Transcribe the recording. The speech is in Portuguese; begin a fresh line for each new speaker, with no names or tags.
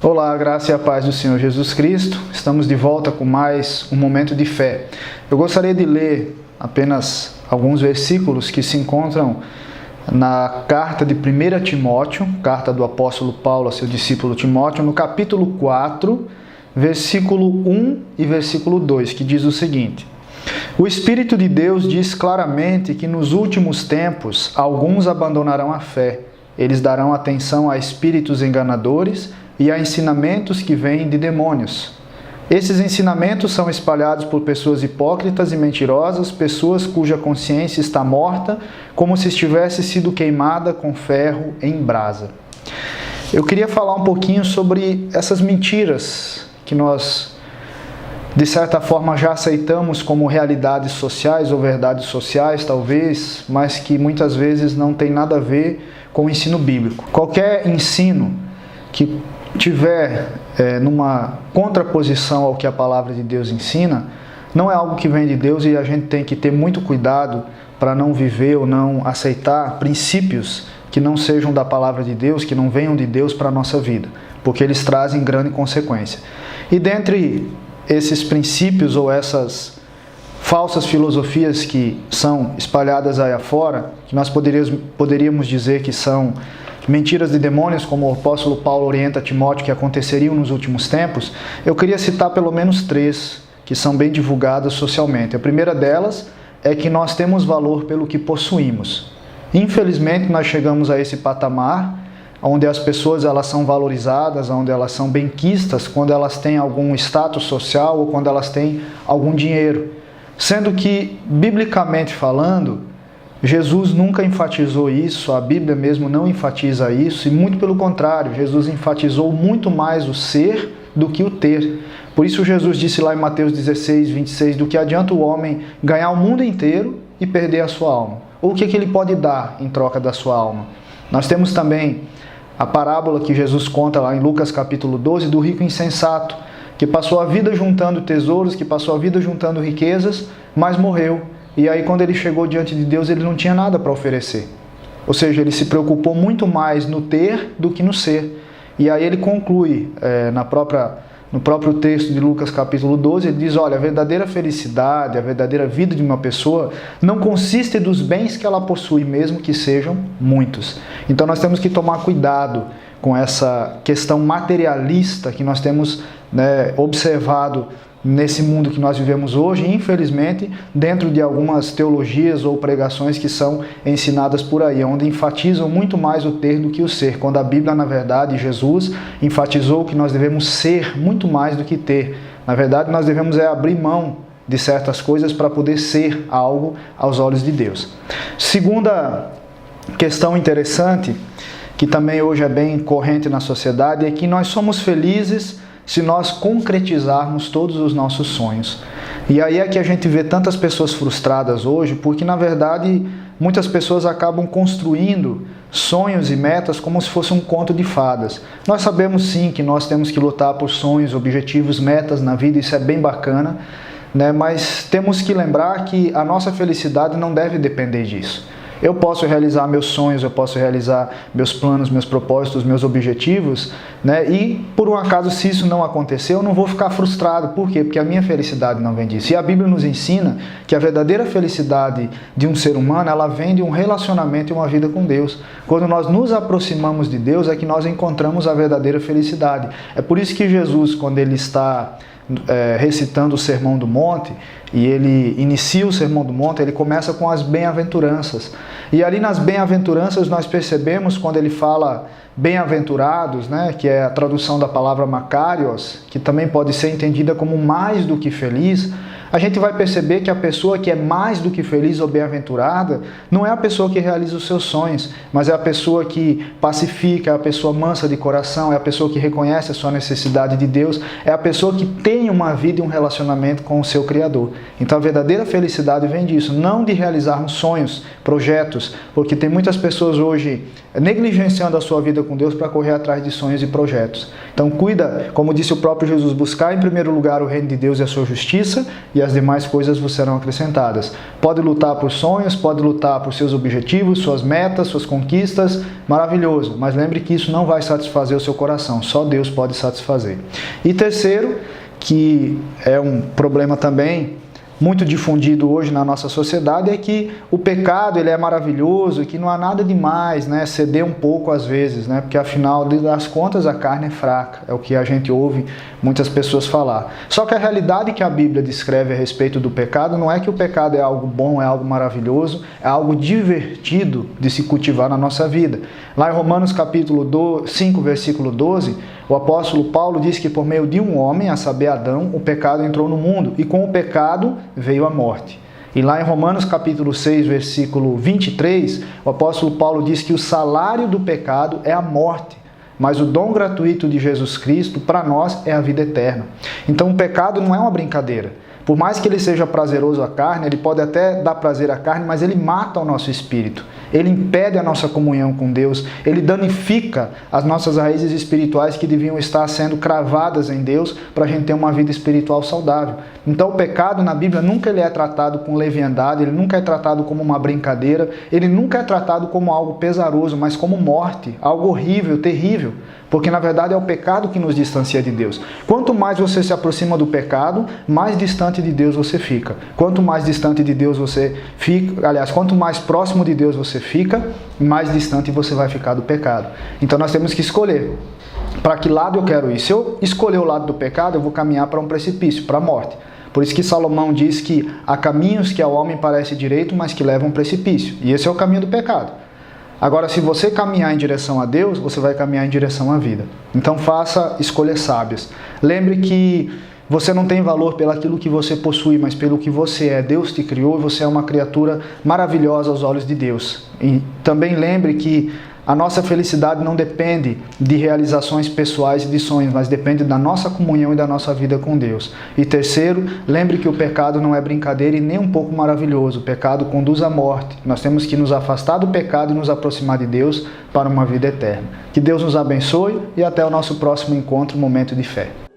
Olá, a graça e a paz do Senhor Jesus Cristo. Estamos de volta com mais um momento de fé. Eu gostaria de ler apenas alguns versículos que se encontram na carta de 1 Timóteo, carta do apóstolo Paulo a seu discípulo Timóteo, no capítulo 4, versículo 1 e versículo 2, que diz o seguinte: O Espírito de Deus diz claramente que nos últimos tempos alguns abandonarão a fé. Eles darão atenção a espíritos enganadores e a ensinamentos que vêm de demônios. Esses ensinamentos são espalhados por pessoas hipócritas e mentirosas, pessoas cuja consciência está morta, como se estivesse sido queimada com ferro em brasa. Eu queria falar um pouquinho sobre essas mentiras que nós, de certa forma, já aceitamos como realidades sociais ou verdades sociais, talvez, mas que muitas vezes não tem nada a ver com o ensino bíblico. Qualquer ensino que tiver numa contraposição ao que a palavra de Deus ensina, não é algo que vem de Deus, e a gente tem que ter muito cuidado para não viver ou não aceitar princípios que não sejam da palavra de Deus, que não venham de Deus para a nossa vida, porque eles trazem grande consequência. E dentre esses princípios ou essas falsas filosofias que são espalhadas aí afora, que nós poderíamos dizer que são mentiras de demônios, como o apóstolo Paulo orienta Timóteo que aconteceriam nos últimos tempos, eu queria citar pelo menos 3 que são bem divulgadas socialmente. A primeira delas é que nós temos valor pelo que possuímos. Infelizmente, nós chegamos a esse patamar onde as pessoas elas são valorizadas, onde elas são benquistas quando elas têm algum status social ou quando elas têm algum dinheiro. Sendo que, biblicamente falando, Jesus nunca enfatizou isso, a Bíblia mesmo não enfatiza isso, e muito pelo contrário, Jesus enfatizou muito mais o ser do que o ter. Por isso Jesus disse lá em Mateus 16, 26, do que adianta o homem ganhar o mundo inteiro e perder a sua alma? Ou o que ele pode dar em troca da sua alma? Nós temos também a parábola que Jesus conta lá em Lucas capítulo 12, do rico insensato, que passou a vida juntando tesouros, que passou a vida juntando riquezas, mas morreu. E aí quando ele chegou diante de Deus, ele não tinha nada para oferecer. Ou seja, ele se preocupou muito mais no ter do que no ser. E aí ele conclui, no próprio texto de Lucas capítulo 12, ele diz, olha, a verdadeira felicidade, a verdadeira vida de uma pessoa não consiste dos bens que ela possui, mesmo que sejam muitos. Então nós temos que tomar cuidado com essa questão materialista que nós temos observado nesse mundo que nós vivemos hoje, infelizmente, dentro de algumas teologias ou pregações que são ensinadas por aí, onde enfatizam muito mais o ter do que o ser, quando a Bíblia, na verdade, Jesus enfatizou que nós devemos ser muito mais do que ter. Na verdade, nós devemos abrir mão de certas coisas para poder ser algo aos olhos de Deus. Segunda questão interessante, que também hoje é bem corrente na sociedade, é que nós somos felizes se nós concretizarmos todos os nossos sonhos. E aí é que a gente vê tantas pessoas frustradas hoje, porque na verdade muitas pessoas acabam construindo sonhos e metas como se fosse um conto de fadas. Nós sabemos sim que nós temos que lutar por sonhos, objetivos, metas na vida, isso é bem bacana, mas temos que lembrar que a nossa felicidade não deve depender disso. Eu posso realizar meus sonhos, eu posso realizar meus planos, meus propósitos, meus objetivos, e por um acaso, se isso não acontecer, eu não vou ficar frustrado. Por quê? Porque a minha felicidade não vem disso. E a Bíblia nos ensina que a verdadeira felicidade de um ser humano, ela vem de um relacionamento e uma vida com Deus. Quando nós nos aproximamos de Deus, é que nós encontramos a verdadeira felicidade. É por isso que Jesus, quando ele está recitando o Sermão do Monte, e ele inicia o Sermão do Monte, ele começa com as bem-aventuranças. E ali nas bem-aventuranças nós percebemos, quando ele fala bem-aventurados, que é a tradução da palavra makarios, que também pode ser entendida como mais do que feliz, a gente vai perceber que a pessoa que é mais do que feliz ou bem-aventurada não é a pessoa que realiza os seus sonhos, mas é a pessoa que pacifica, é a pessoa mansa de coração, é a pessoa que reconhece a sua necessidade de Deus, é a pessoa que tem uma vida e um relacionamento com o seu Criador. Então a verdadeira felicidade vem disso, não de realizarmos sonhos, projetos, porque tem muitas pessoas hoje negligenciando a sua vida com Deus para correr atrás de sonhos e projetos. Então cuida, como disse o próprio Jesus, buscar em primeiro lugar o reino de Deus e a sua justiça, e e as demais coisas vos serão acrescentadas. Pode lutar por sonhos, pode lutar por seus objetivos, suas metas, suas conquistas, maravilhoso, mas lembre que isso não vai satisfazer o seu coração, só Deus pode satisfazer. E terceiro, que é um problema também muito difundido hoje na nossa sociedade, é que o pecado ele é maravilhoso e que não há nada demais, né? Ceder um pouco às vezes, né? Porque afinal das contas a carne é fraca, é o que a gente ouve muitas pessoas falar. Só que a realidade que a Bíblia descreve a respeito do pecado não é que o pecado é algo bom, é algo maravilhoso, é algo divertido de se cultivar na nossa vida. Lá em Romanos capítulo 5, versículo 12, o apóstolo Paulo diz que por meio de um homem, a saber Adão, o pecado entrou no mundo e com o pecado veio a morte. E lá em Romanos capítulo 6, versículo 23, o apóstolo Paulo diz que o salário do pecado é a morte, mas o dom gratuito de Jesus Cristo para nós é a vida eterna. Então o pecado não é uma brincadeira. Por mais que ele seja prazeroso à carne, ele pode até dar prazer à carne, mas ele mata o nosso espírito. Ele impede a nossa comunhão com Deus, ele danifica as nossas raízes espirituais que deviam estar sendo cravadas em Deus para a gente ter uma vida espiritual saudável. Então o pecado na Bíblia nunca ele é tratado com leviandade, ele nunca é tratado como uma brincadeira, ele nunca é tratado como algo pesaroso, mas como morte, algo horrível, terrível. Porque na verdade é o pecado que nos distancia de Deus. Quanto mais você se aproxima do pecado, mais distante de Deus você fica. Quanto mais distante de Deus você fica, aliás, quanto mais próximo de Deus você fica, mais distante você vai ficar do pecado. Então nós temos que escolher para que lado eu quero ir. Se eu escolher o lado do pecado, eu vou caminhar para um precipício, para a morte. Por isso que Salomão diz que há caminhos que ao homem parece direito, mas que levam a um precipício. E esse é o caminho do pecado. Agora, se você caminhar em direção a Deus, você vai caminhar em direção à vida. Então faça escolhas sábias. Lembre que você não tem valor pelaquilo que você possui, mas pelo que você é. Deus te criou e você é uma criatura maravilhosa aos olhos de Deus. E também lembre que a nossa felicidade não depende de realizações pessoais e de sonhos, mas depende da nossa comunhão e da nossa vida com Deus. E terceiro, lembre que o pecado não é brincadeira e nem um pouco maravilhoso. O pecado conduz à morte. Nós temos que nos afastar do pecado e nos aproximar de Deus para uma vida eterna. Que Deus nos abençoe e até o nosso próximo encontro, Momento de Fé.